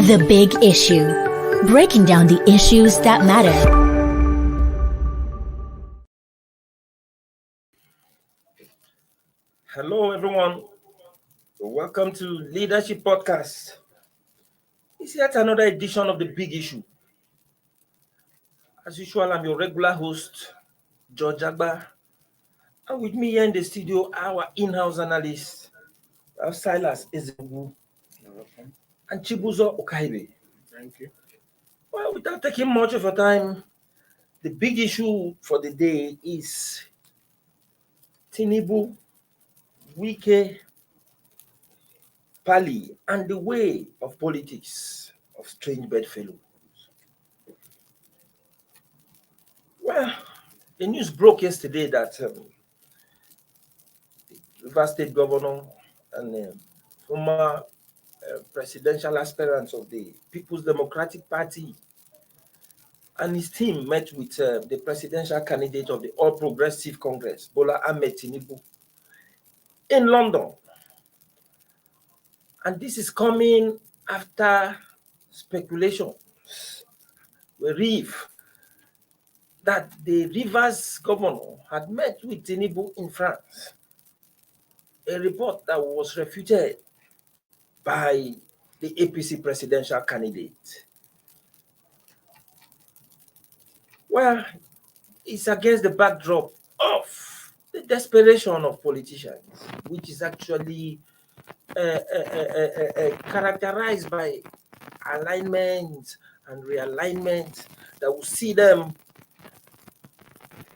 The Big Issue. Breaking down the issues that matter. Hello, everyone. Welcome to Leadership Podcast. It's yet another edition of The Big Issue. As usual, I'm your regular host, George Agba. And with me here in the studio, our in-house analyst, Silas Ezebu, and Chibuzo Okaibe. Thank you. Well, without taking much of your time, the big issue for the day is Tinubu, Wike, Parley, and the way of politics of strange bedfellows. Well, the news broke yesterday that the River State Governor and former presidential aspirant of the People's Democratic Party and his team met with the presidential candidate of the All Progressive Congress, Bola Ahmed Tinubu, in London. And this is coming after speculations were rife that the Rivers governor had met with Tinubu in France, a report that was refuted by the APC presidential candidate. Well, it's against the backdrop of the desperation of politicians, which is actually characterized by alignments and realignments that will see them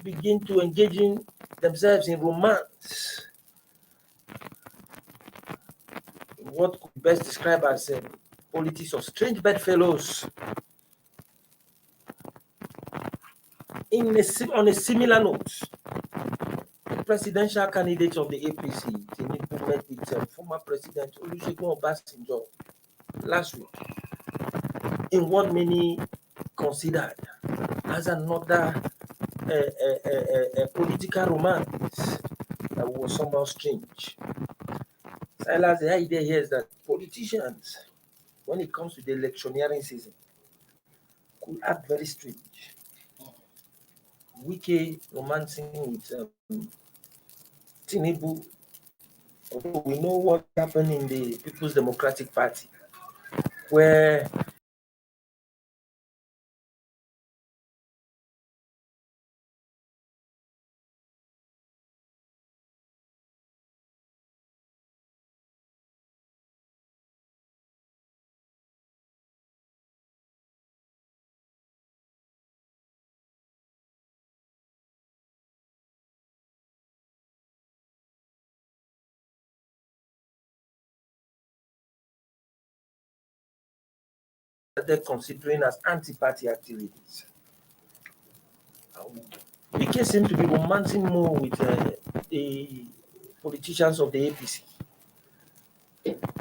begin to engage in themselves in romance. What could best describe as politics of strange bedfellows. On a similar note, the presidential candidate of the APC, Tinubu, met with former President Olusegun Obasanjo last week in what many considered as another political romance that was somehow strange. Silas, the idea here is that politicians, when it comes to the electioneering season, could act very strange. Wike romancing with Tinubu, although we know what happened in the People's Democratic Party, where they're considering as anti-party activities. Wike seems to be romancing more with the politicians of the APC.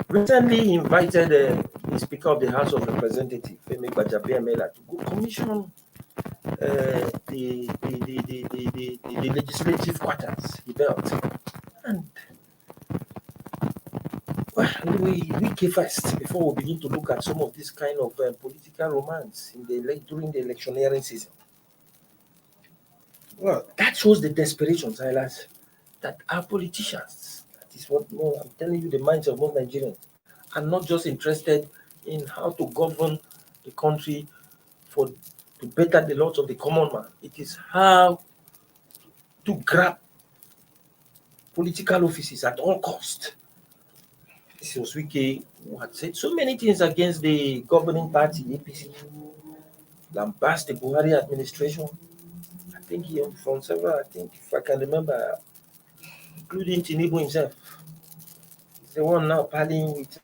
Recently, he invited the Speaker of the House of Representatives, Femi Gbajabiamila, to go commission the legislative quarters he built. And well, we came first before we begin to look at some of this kind of political romance during the electioneering season. Well, that shows the desperation, Silas, that our politicians, that is what I'm telling you, the minds of most Nigerians, are not just interested in how to govern the country to better the lot of the common man. It is how to grab political offices at all cost. This was Wike who had said so many things against the governing party, APC, lambast the Buhari administration. I think he from several, if I can remember, including Tinubu himself. He's the one now parleying with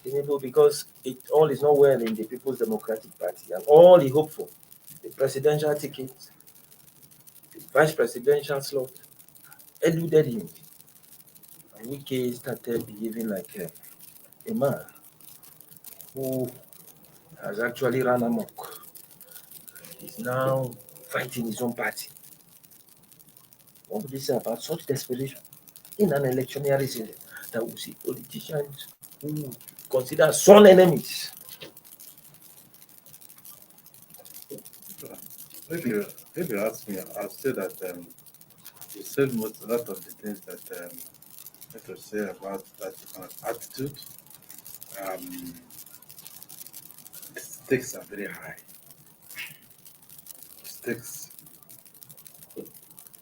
Tinubu because all is not well in the People's Democratic Party. And all he hoped for, the presidential ticket, the vice presidential slot, eluded him. And Wike started behaving like a man who has actually run amok. He's now fighting his own party. What would you say about such desperation in an electioneering season that we see politicians who consider sworn enemies if you ask me, I'll say that you said a lot of the things that I to say about that attitude. Um, the stakes are very high. Stakes,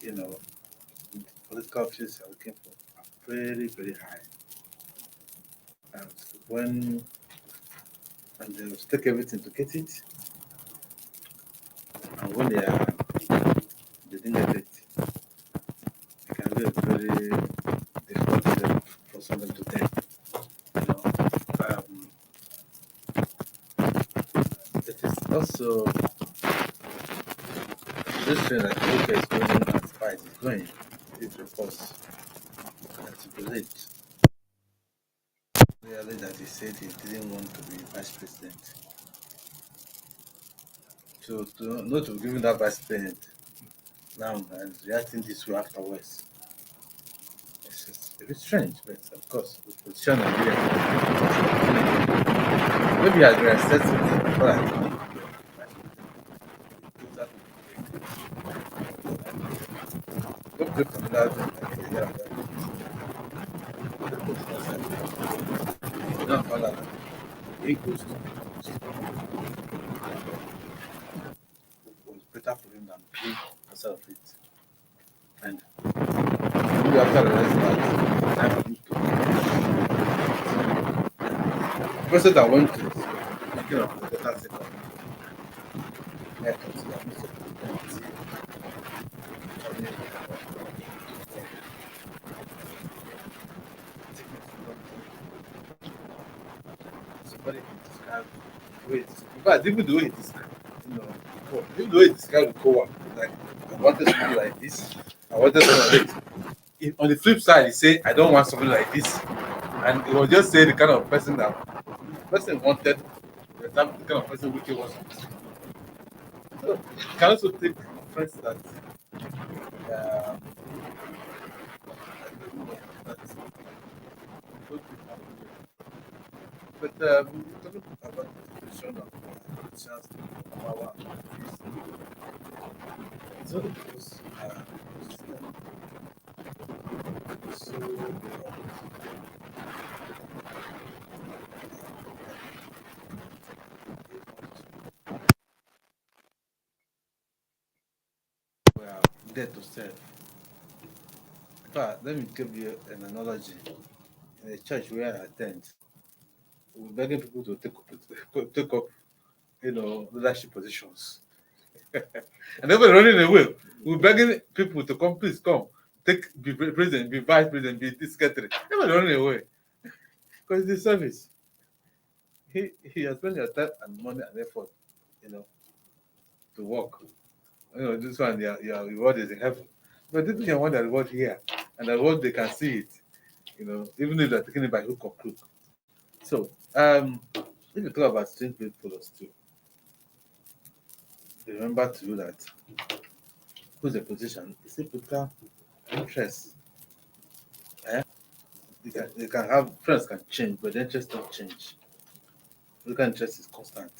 you know, political offices are looking for are very, very high. And when and they will take everything to get it, and when they didn't get it, it can be a very difficult thing for someone to take. You know, it is also this thing that the UK is going as far as it's going. It reports articulate clearly that he said he didn't want to be vice president. So to not to give him that vice president now and reacting this way afterwards, it's just a bit strange. But of course, the position Nigeria, maybe I will accept it, but I think don't pray for that. Not follow that. He goes to was better for him than he instead of it. And maybe after realizing that time for him to the person that went to speaking of the better second, yeah, somebody can describe the way it's, in fact, even the way it described, you know, even the way it described the co-op, like I wanted something like this, I wanted something like this. On the flip side, he said, I don't want something like this. And he was just saying the kind of person that the person wanted, the kind of person Wiki was. So you can also take friends that uh, but talking about the question of chance to power, it's only because so well, there to serve. In fact, let me give you an analogy. In a church where I attend, we're begging people to take up leadership positions. And they were running away. We're begging people to come, please come, be president, be vice president, be this secretary. They were running away because it's the service. He has spent your time and money and effort, you know, to work. This one, your reward is in heaven. But this one want the reward here, and the reward they can see it, even if they're taking it by hook or crook. So, if you talk about strange followers too, remember to do that. Who's the position? It's a political interest. Eh? They can have friends can change, but the interest don't change. Political interest is constant.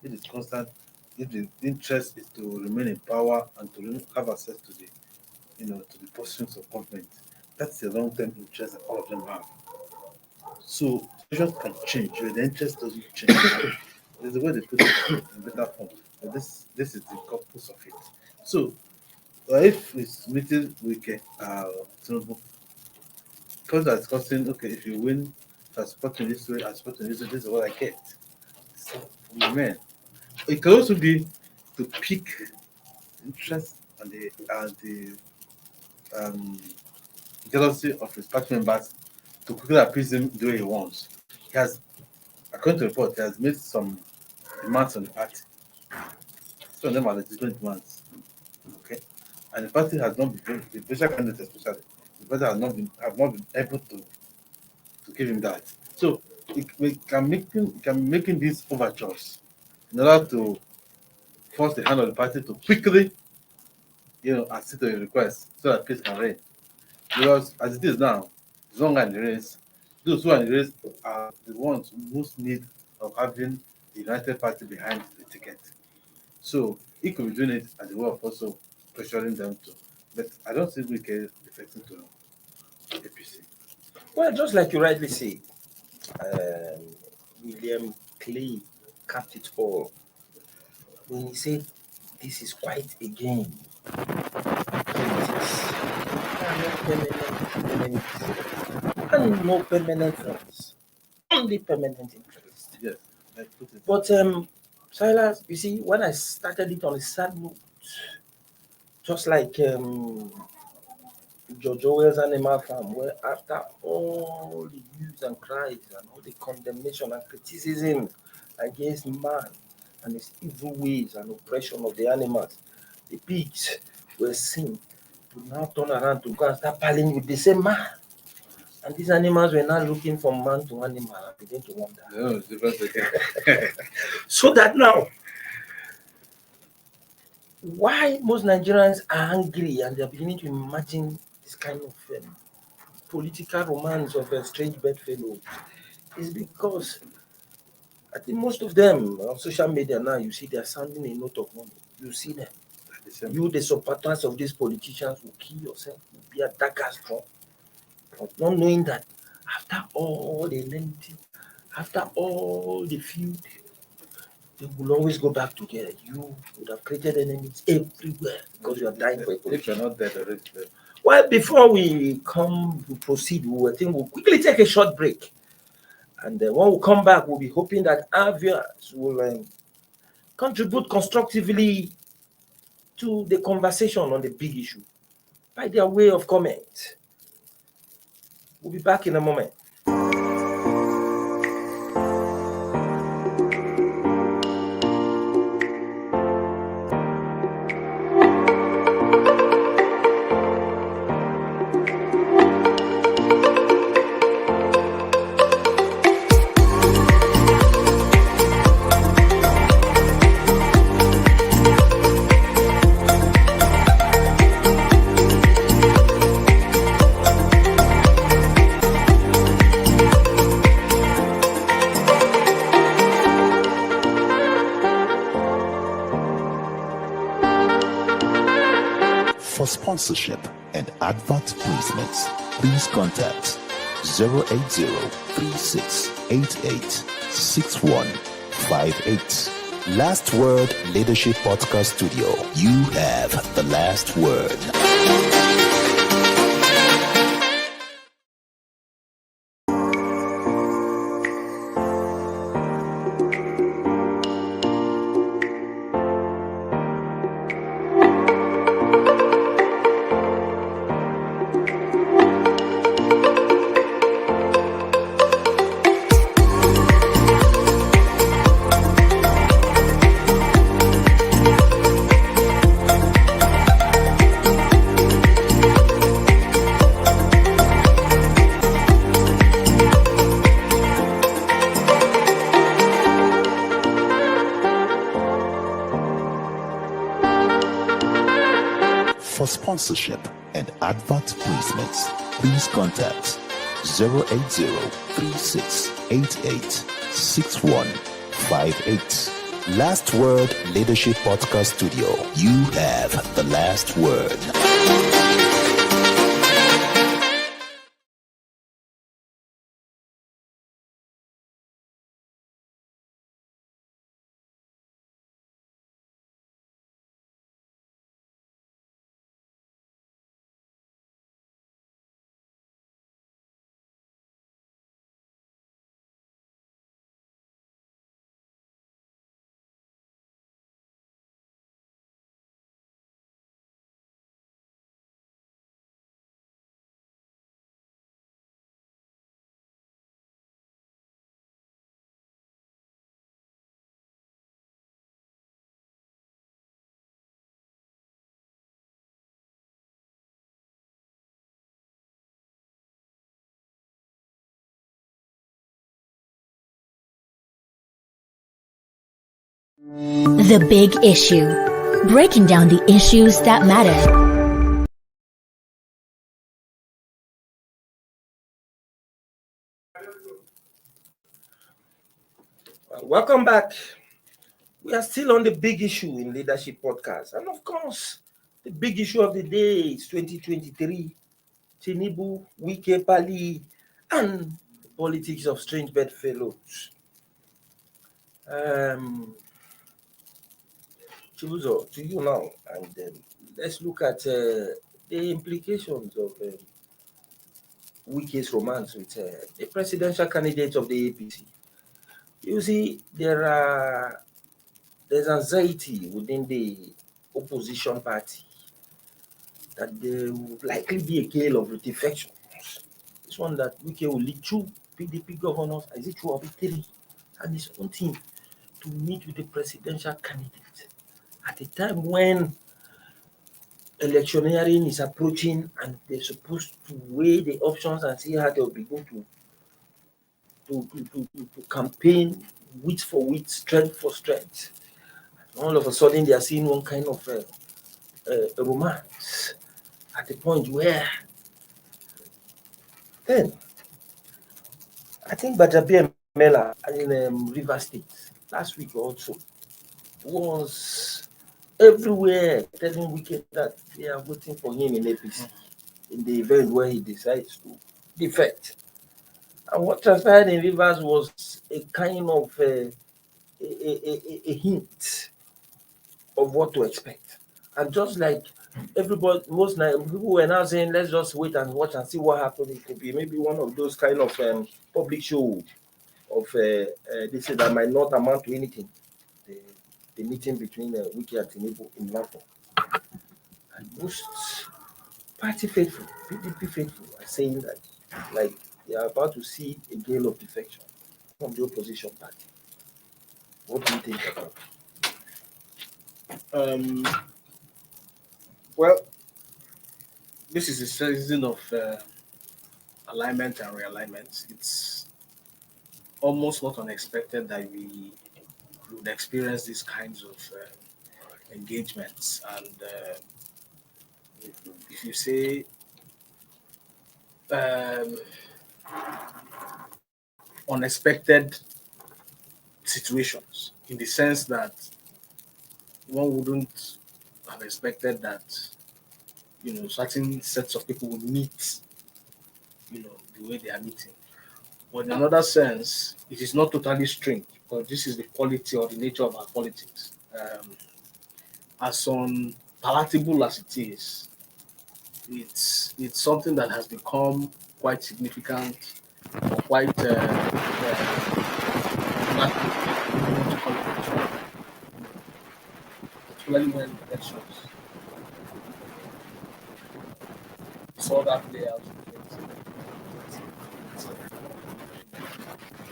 It is constant. If the interest is to remain in power and to have access to the positions of government, that's the long-term interest that all of them have. So situations can change, but the interest doesn't change. There's a way they put it in better form. But this is the purpose of it. So if it's meeting with Tinubu, first are discussing, okay, if you win, if I support in this way, I support in this way, this is what I get. So man, it can also be to pick interest and the jealousy of his party members to quickly appease him the way he wants. He has, according to the report, he has made some demands on the party. Some of them are legitimate demands. Okay. And the party has not been, the presidential candidate especially, the party have not been able to give him that. So we can making these overtures in order to force the hand of the party to quickly, accede to a request so that peace can reign. Because as it is now, it's longer in the race. Those who are in the race are the ones most need of having the United Party behind the ticket. So he could be doing it as a way of also pressuring them to. But I don't think we can affect it to APC. Well, just like you rightly say, William Clay capped it all when he said, "This is quite a game. Politics are not permanent enemies and no permanent friends, only permanent interest." Yes, let's put it. But Silas, you see, when I started it on a sad note, just like George Orwell's Animal Farm, where after all the hues and cries and all the condemnation and criticism against man and his evil ways and oppression of the animals, the pigs were seen to now turn around to go and start parling with the same man. And these animals were now looking from man to animal and begin to wonder. No, it's different again. So that now, why most Nigerians are angry and they're beginning to imagine this kind of political romance of a strange bedfellow is because I think most of them on social media now, you see they're sounding a note of warning. You see them. You, the supporters of these politicians, will kill yourself, will be a dagger's drawn, not knowing that after all the lengthy, after all the feud, they will always go back together. You would have created enemies everywhere because you are dying for a If you're politician. not dead already, then Well, before we proceed, I think we'll quickly take a short break. And when we come back, we'll be hoping that our viewers will contribute constructively to the conversation on the big issue by their way of comment. We'll be back in a moment. For sponsorship and advert placements, please contact 080-3688-6158. Last Word Leadership Podcast Studio. You have the last word. For sponsorship and advert placements, please contact 080-3688-6158. Last Word Leadership Podcast Studio. You have the last word. The Big Issue. Breaking down the issues that matter. Welcome back. We are still on the big issue in Leadership Podcast. And of course, the big issue of the day is 2023. Tinubu, Wike, Parley, and the politics of strange bedfellows. Chibuzo, to you now, and let's look at the implications of Wike's romance with the presidential candidate of the APC. You see, there's anxiety within the opposition party that there will likely be a gale of defections. This one that Wike will lead two PDP governors, is it two or three, and his own team to meet with the presidential candidate at a time when electioneering is approaching and they're supposed to weigh the options and see how they'll begin to campaign wheat for wheat, strength for strength. All of a sudden, they are seeing one kind of romance at the point where then I think Bajabi Mela in River State last week also was everywhere telling Wike that they are waiting for him in APC in the event where he decides to defect. And what transpired in Rivers was a kind of a hint of what to expect. And just like everybody, most people were now saying, let's just wait and watch and see what happens. It could be maybe one of those kind of public show of they say that might not amount to anything. The meeting between Wike and Tinubu in London. And most party faithful, PDP faithful, are saying that like they are about to see a gale of defection from the opposition party. What do you think about it? Well, this is a season of alignment and realignment. It's almost not unexpected that we would experience these kinds of engagements. And if you say unexpected situations, in the sense that one wouldn't have expected that, certain sets of people would meet, the way they are meeting. But in another sense, it is not totally strange, because this is the quality or the nature of our politics. As unpalatable as it is, it's something that has become quite significant, or quite particularly when elections. We saw that play out.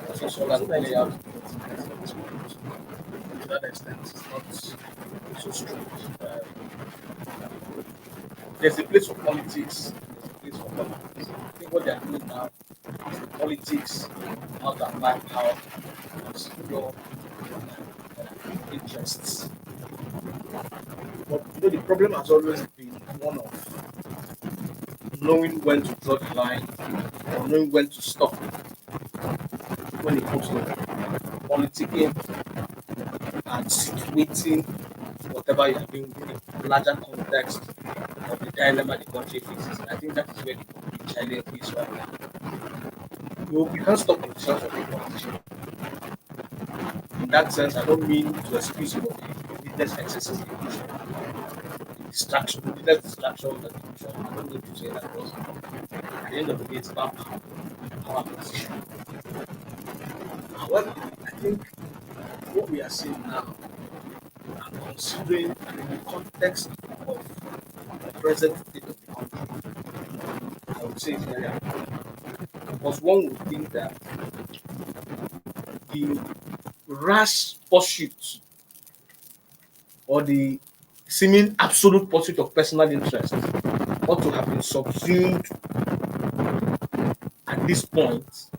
Also saw that play out. To that extent, it's not so strange. There's a place for politics. There's a place for politics. I think what they are doing now is the politics out and back power and secure interests. But the problem has always been one of knowing when to draw the line or knowing when to stop when it comes to politicking and situating whatever you are doing in a larger context of the dilemma the country faces. And I think that is where the complete challenge is right now. You can't stop politicians from being politicians. In that sense, I don't mean to excuse the needless excesses in distriction, needless distraction and division. I don't need to say that, because at the end of the day, it's about power position. However, I think what we are seeing now, and considering in the context of the present state of the country, I would say it's very important. Because one would think that the rash pursuit or the seeming absolute pursuit of personal interest ought to have been subsumed at this point,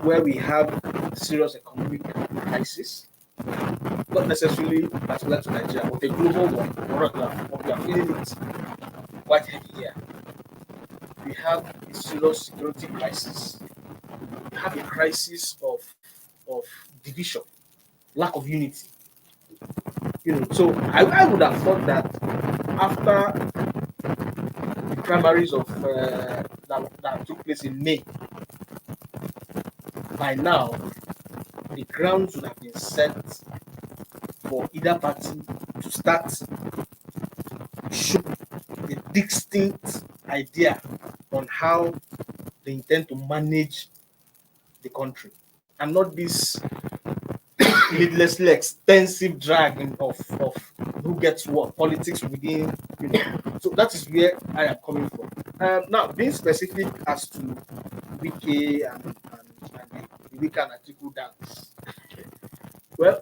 where we have serious economic crisis, not necessarily particular to Nigeria, but a global one, but we are feeling it quite heavy here. We have a serious security crisis. We have a crisis of division, lack of unity So I would have thought that after the primaries of that took place in May, by now the grounds would have been set for either party to start show a distinct idea on how they intend to manage the country, and not this needlessly extensive dragging of who gets what politics within. So that is where I am coming from. Now, being specific as to Wike and the Wike and Atiku dance, well,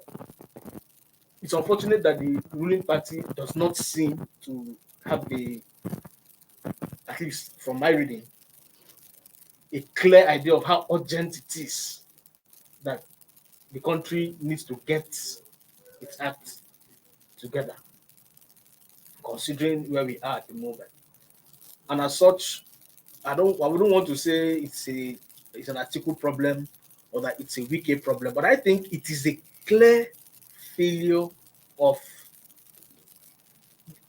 it's unfortunate that the ruling party does not seem to have at least from my reading, a clear idea of how urgent it is that the country needs to get its act together, considering where we are at the moment. And as such, I wouldn't want to say it's an Atiku problem or that it's a Wike problem, but I think it is a clear failure of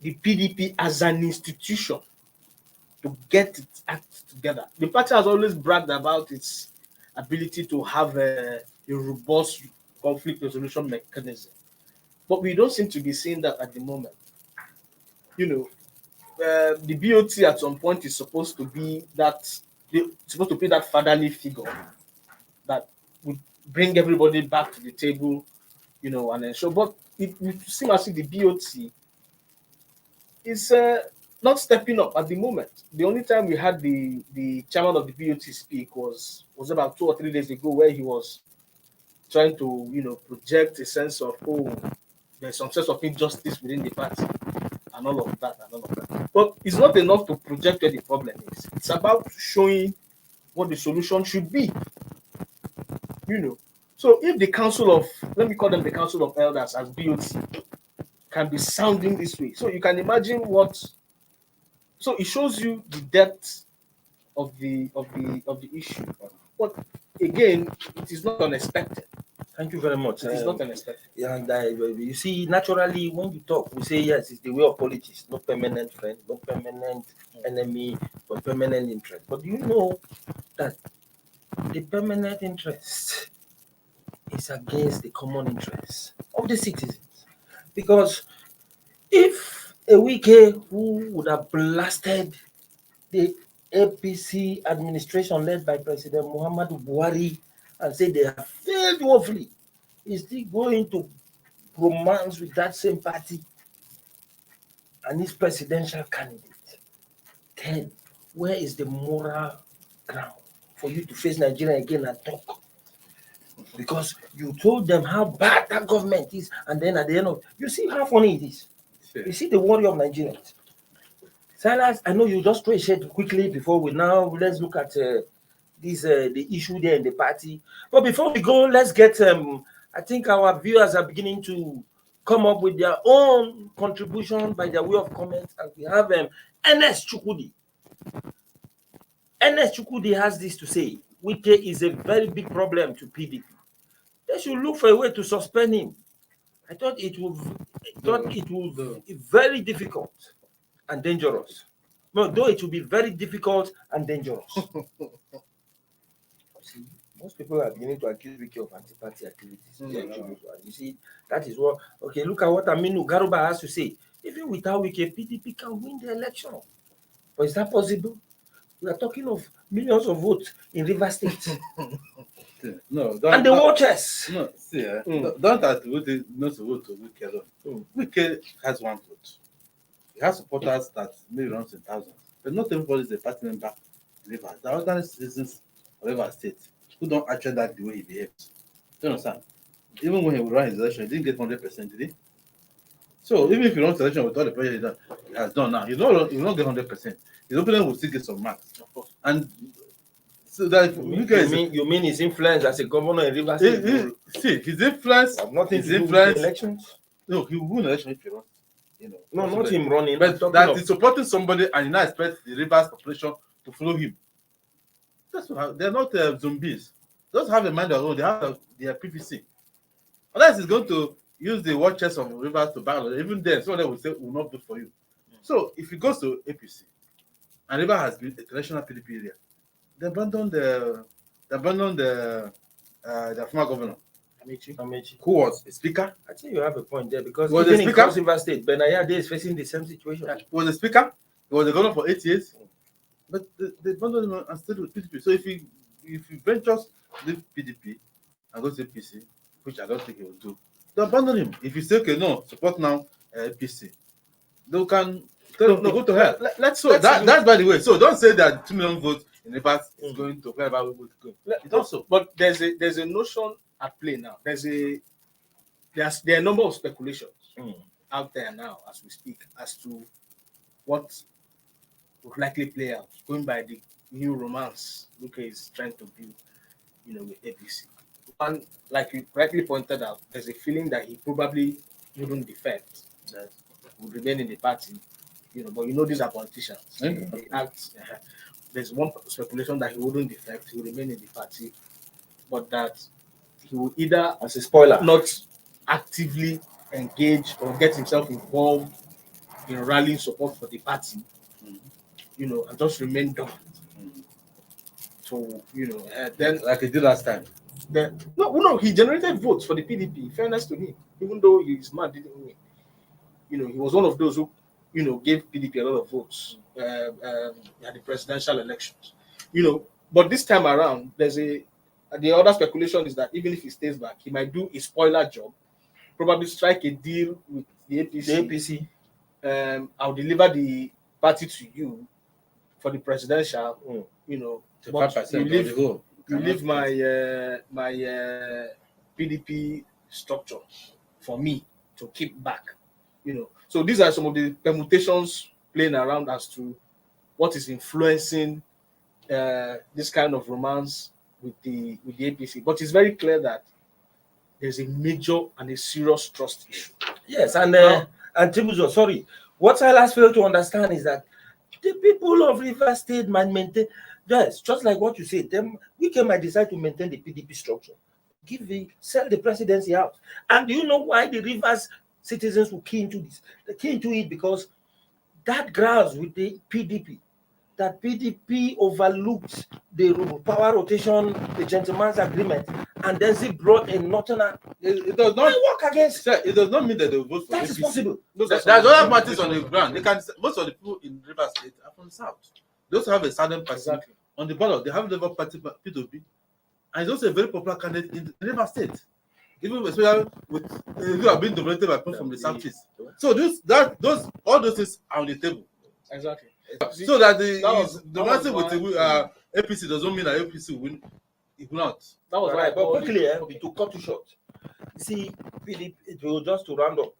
the PDP as an institution to get its act together. The party has always bragged about its ability to have a robust conflict resolution mechanism, but we don't seem to be seeing that at the moment. The BOT at some point is supposed to be that fatherly figure that would bring everybody back to the table, and ensure. But it seems as if the BOT is not stepping up at the moment. The only time we had the chairman of the BOT speak was about 2 or 3 days ago, where he was trying to project a sense of there's some sense of injustice within the party and all of that. But it's not enough to project where the problem is. It's about showing what the solution should be. So if the council of, let me call them the council of elders as BOT, can be sounding this way, so you can imagine so it shows you the depth of the issue. But again, it is not unexpected. Thank you very much. It is not unexpected. And you see, naturally, when you talk, we say yes, it's the way of politics. No permanent friend, no permanent enemy, but permanent interest. But do you know that the permanent interest is against the common interest of the citizens? Because if a Wike who would have blasted the APC administration led by President Muhammadu Buhari and say they have failed woefully, is still going to romance with that same party and his presidential candidate, then where is the moral ground for you to face Nigeria again and talk? Because you told them how bad that government is, and then at the end of, you see how funny it is. You see the worry of Nigerians. Silas, I know you just throw a shade quickly before let's look at the issue there in the party. But before we go, let's get I think our viewers are beginning to come up with their own contribution by their way of comment, and we have Ernest Chukudi. Ernest Chukudi has this to say: Wike is a very big problem to PDP. They should look for a way to suspend him. I thought it would be very difficult and dangerous. No, though it will be very difficult and dangerous. See, most people are beginning to accuse Wike of anti-party activities. You see, that is what. Okay, look at what Aminu Garuba has to say. Even without Wike, PDP can win the election. But is that possible? We are talking of millions of votes in Rivers State. No, and the watchers. No, see, don't attribute it not to vote to Wike alone. Wike has one vote. He has supporters that may runs in thousands, but not everybody is a party member in Rivers. There are other citizens of Rivers State who don't actually like the way he behaves. Do you understand? Even when he ran his election, he didn't get 100%, did he? So even if he runs election with all the pressure he has done now, he will not get 100%. His opponent will still get some marks. And so that you mean his influence as a governor in Rivers State? See, his influence. Nothing to do with the elections. No, he will win election if he runs. No, not him running. But that he's supporting somebody and he now expects the Rivers population to follow him. That's what they're not zombies. They don't have a mind of their own. They have their PPC. Unless he's going to use the war chest of Rivers to battle. Even then, some of them will say, will not vote for you. So if it goes to APC, and Rivers has been a traditional PDP area, they abandon the former governor, Amechi. who was a speaker. I think you have a point there because Was even the in speaker? Cross River State, Benayade is facing the same situation. He was a speaker. He was a governor for 8 years. But they abandoned him and stayed with PDP. So if he ventures leave PDP and go to APC, which I don't think he will do, they abandon him. If you say, okay, no, support now APC, they can go to hell. That's by the way. So don't say that 2 million votes in the past is going to wherever we would go. It's also. But there's a notion at play now. There are a number of speculations out there now as we speak as to what would likely play out, going by the new romance Luke is trying to build, with APC. And like you correctly pointed out, there's a feeling that he probably wouldn't defect, that would remain in the party, but these are politicians. They act. There's one speculation that he wouldn't defect, he will remain in the party, but that he will either, as a spoiler, not actively engage or get himself involved in rallying support for the party, and just remain dormant. So, then Like he did last time. No, he generated votes for the PDP. In fairness to him, even though his man didn't win, he was one of those who, gave PDP a lot of votes at the presidential elections. But this time around, the other speculation is that even if he stays back, he might do a spoiler job, probably strike a deal with the APC. I'll deliver the party to you for the presidential, but you leave my PDP structure for me to keep back, So these are some of the permutations playing around as to what is influencing this kind of romance with the APC. But it's very clear that there's a major and a serious trust issue. Yes, and Tibuzo, sorry. What Silas failed to understand is that the people of River State might maintain, yes, just like what you said, we might decide to maintain the PDP structure, sell the presidency out. And do you know why the Rivers citizens will key into this? They key into it because that grounds with the PDP, that PDP overlooked the power rotation, the gentleman's agreement, and then they brought a northerner. It does not work against. Sir, it does not mean that they will vote for That APC. is possible. There's other parties on the ground. Most of the people in River State are from the south. They also have a southern party on the ballot. They have Labour Party P2P, and it's also a very popular candidate in River State. Even especially with who have been dominated by people from the southeast. So all those things are on the table. Exactly. So that the massive with APC doesn't mean that APC will win. It will not. That was right. But quickly, to cut you short. See, Philip, it will just to round up.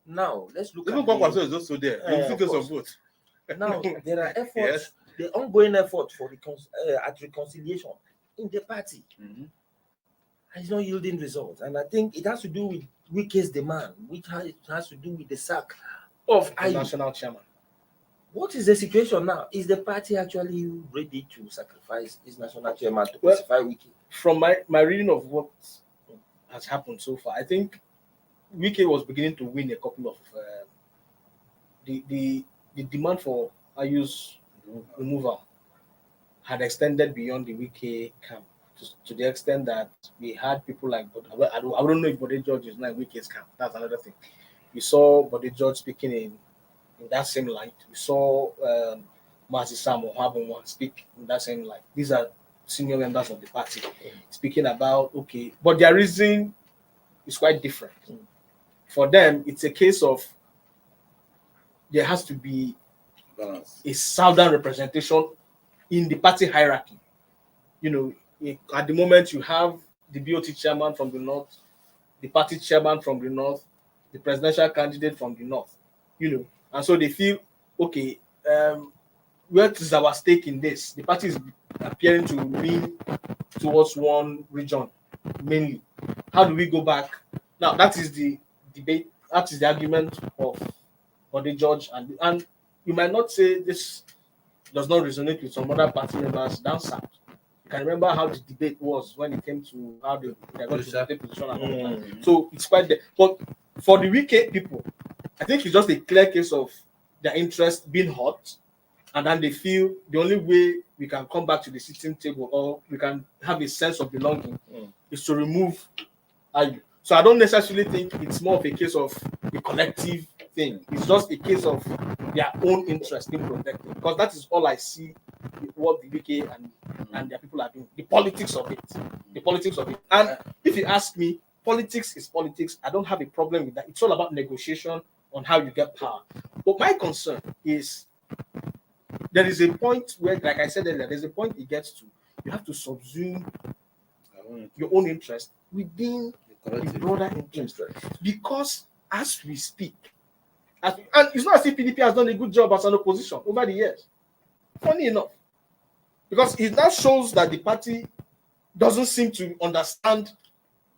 Now let's look even at Kwakwaso is also there. You think some vote. Now there are efforts, the ongoing effort for at reconciliation in the party. It's not yielding results, and I think it has to do with Wike's demand, which has to do with the sack of the national chairman. What is the situation now? Is the party actually ready to sacrifice its national chairman to pacify Wike? From my reading of what has happened so far, I think Wike was beginning to win a couple of the demand for Ayu's removal had extended beyond the Wike camp to the extent that we had people like, I don't know if Bode George is not in Wike's camp. That's another thing. We saw Bode George speaking in that same light. We saw Mazi Samo Habonwa speak in that same light. These are senior members of the party speaking about, but their reason is quite different. For them, it's a case of there has to be a southern representation in the party hierarchy. At the moment, you have the BOT chairman from the north, the party chairman from the north, the presidential candidate from the north, and so they feel, what is our stake in this? The party is appearing to lean towards one region mainly. How do we go back? Now, that is the debate, that is the argument of Bode George, and you might not say this does not resonate with some other party members down south. can remember how the debate was when it came to how they're going to take position and all that. So it's quite there. But for the Wike people, I think it's just a clear case of their interest being hot, and then they feel the only way we can come back to the sitting table or we can have a sense of belonging is to remove Ayu. So I don't necessarily think it's more of a case of a collective thing. It's just a case of their own interest being protected, because that is all I see what the UK and their people are doing. The politics of it. The politics of it. And if you ask me, politics is politics. I don't have a problem with that. It's all about negotiation on how you get power. But my concern is there is a point where, like I said earlier, there's a point it gets to. You have to subsume your own interest within the broader interest. Because as we speak, and it's not as if PDP has done a good job as an opposition over the years. Funny enough. Because it now shows that the party doesn't seem to understand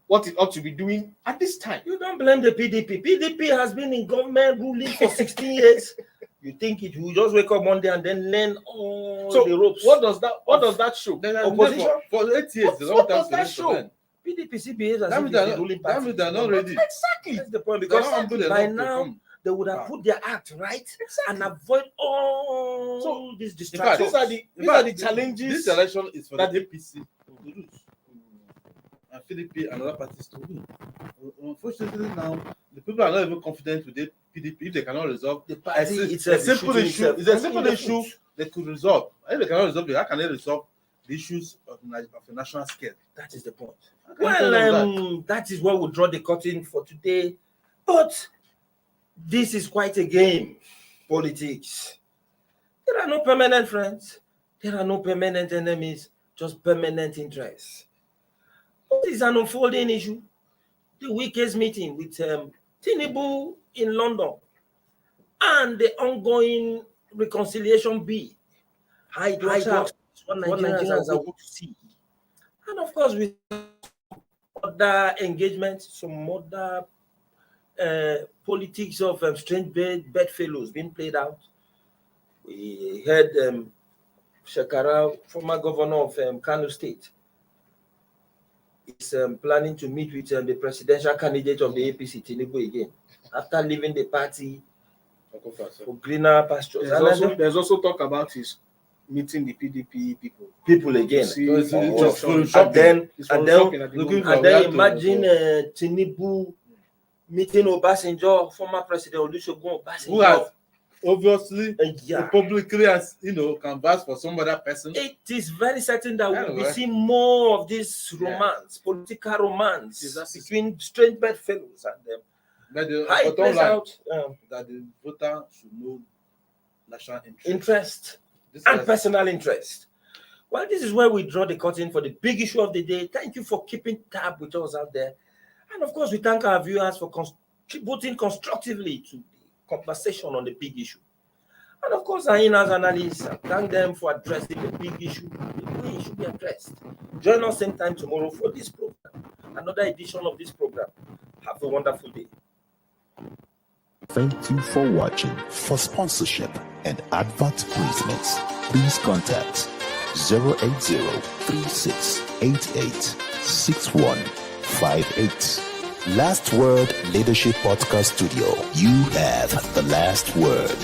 what it ought to be doing at this time. You don't blame the PDP. PDP has been in government ruling for 16 years. You think it will just wake up one day and then learn all the ropes? What does that show? Opposition for 8 years. What does that show? PDP CBA as if the ruling party. They're not ready. Exactly. That's the point, because by now they would have put their act right and avoid all these distractions. These are the challenges. This election is for the APC to lose, and PDP and other parties to win. Unfortunately, now the people are not even confident with the PDP if they cannot resolve the party. It's a simple issue. It's a simple issue they could resolve. If they cannot resolve it, how can they resolve the issues of a national scale? That is the point. Well, that is where we'll draw the curtain for today. But this is quite a game, politics. There are no permanent friends. There are no permanent enemies, just permanent interests. But it's an unfolding issue. The weekend's meeting with Tinubu in London and the ongoing reconciliation bill. High what Nigerians are going to see. And of course, with other engagements, some other politics of strange bedfellows being played out. We heard Shekara, former governor of Kano State, is planning to meet with the presidential candidate of the APC, Tinubu, again, after leaving the party for greener pastures. There's also talk about his meeting the PDP people again. And then imagine Tinubu meeting Obasanjo, former president Olusegun Obasanjo, who has obviously publicly, as canvassed for some other person. It is very certain that we'll be seeing more of this romance, political romance between strange bedfellows and them. But the bottom line that the voter should know national interest. And personal interest. Well, this is where we draw the curtain for the big issue of the day. Thank you for keeping tab with us out there. And of course, we thank our viewers for contributing constructively to the conversation on the big issue. And of course, our in-house analysts, I thank them for addressing the big issue the way it should be addressed. Join us same time tomorrow for this program, another edition of this program. Have a wonderful day. Thank you for watching. For sponsorship and advert placements, please contact 080-3688-6158. Last Word Leadership Podcast Studio. You have the last word.